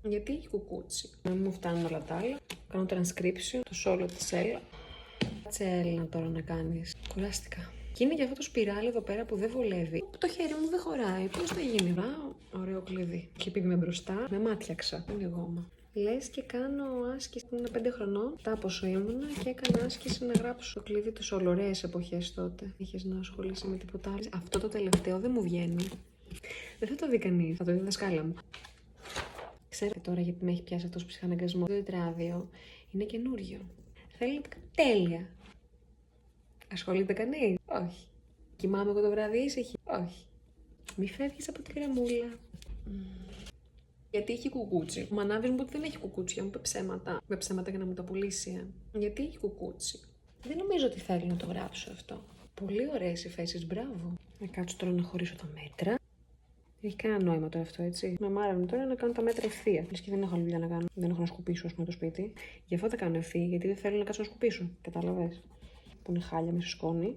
Γιατί έχει κουκούτσι. Να μην μου φτάνουν όλα τα άλλα. Κάνω transcription, το σόλο της Έλλα. Κάτσε Έλληνα τώρα να κάνεις. Κουράστηκα. Και είναι και αυτό το σπιράλι εδώ πέρα που δεν βολεύει. Το χέρι μου δεν χωράει. Πώς θα γίνει. Ωραίο κλειδί. Και επειδή είμαι μπροστά, με μάτιαξα. Είναι γόμα. Λες και κάνω άσκηση που είναι 5 χρονών. Τα πόσο ήμουνα και έκανα άσκηση να γράψω το κλειδί του σόλο. Ωραίες εποχές τότε. Είχες να ασχολείσαι με τίποτα άλλο. Αυτό το τελευταίο δεν μου βγαίνει. Δεν θα το δει κανείς. Θα το δει η δασκάλα μου. Ξέρω τώρα γιατί με έχει πιάσει αυτός ο ψυχαναγκασμός. Το τετράδιο είναι καινούριο. Θέλει να το κάνει τέλεια. Ασχολείται κανείς? Όχι. Κοιμάμαι εγώ το βράδυ ήσυχη? Όχι. Μη φεύγεις από την γραμμούλα. Γιατί έχει κουκούτσι. Ο μανάβης μου ότι δεν έχει κουκούτσια, μου είπε ψέματα. Με ψέματα για να μου τα πουλήσει. Γιατί έχει κουκούτσι. Δεν νομίζω ότι θέλει να το γράψω αυτό. Πολύ ωραίες οι θέσεις, μπράβο. Να κάτσω τώρα να χωρίσω τα μέτρα. Έχει κανένα νόημα τώρα αυτό, έτσι. Με μάρανε τώρα να κάνω τα μέτρα ευθεία. Λες και δεν έχω άλλη δουλειά να κάνω. Δεν έχω να σκουπίσω, ας πούμε, το σπίτι. Γι' αυτό θα κάνω ευθεία, γιατί δεν θέλω να κάτσω να σκουπίσω. Κατάλαβες. Που είναι χάλια με σκόνη.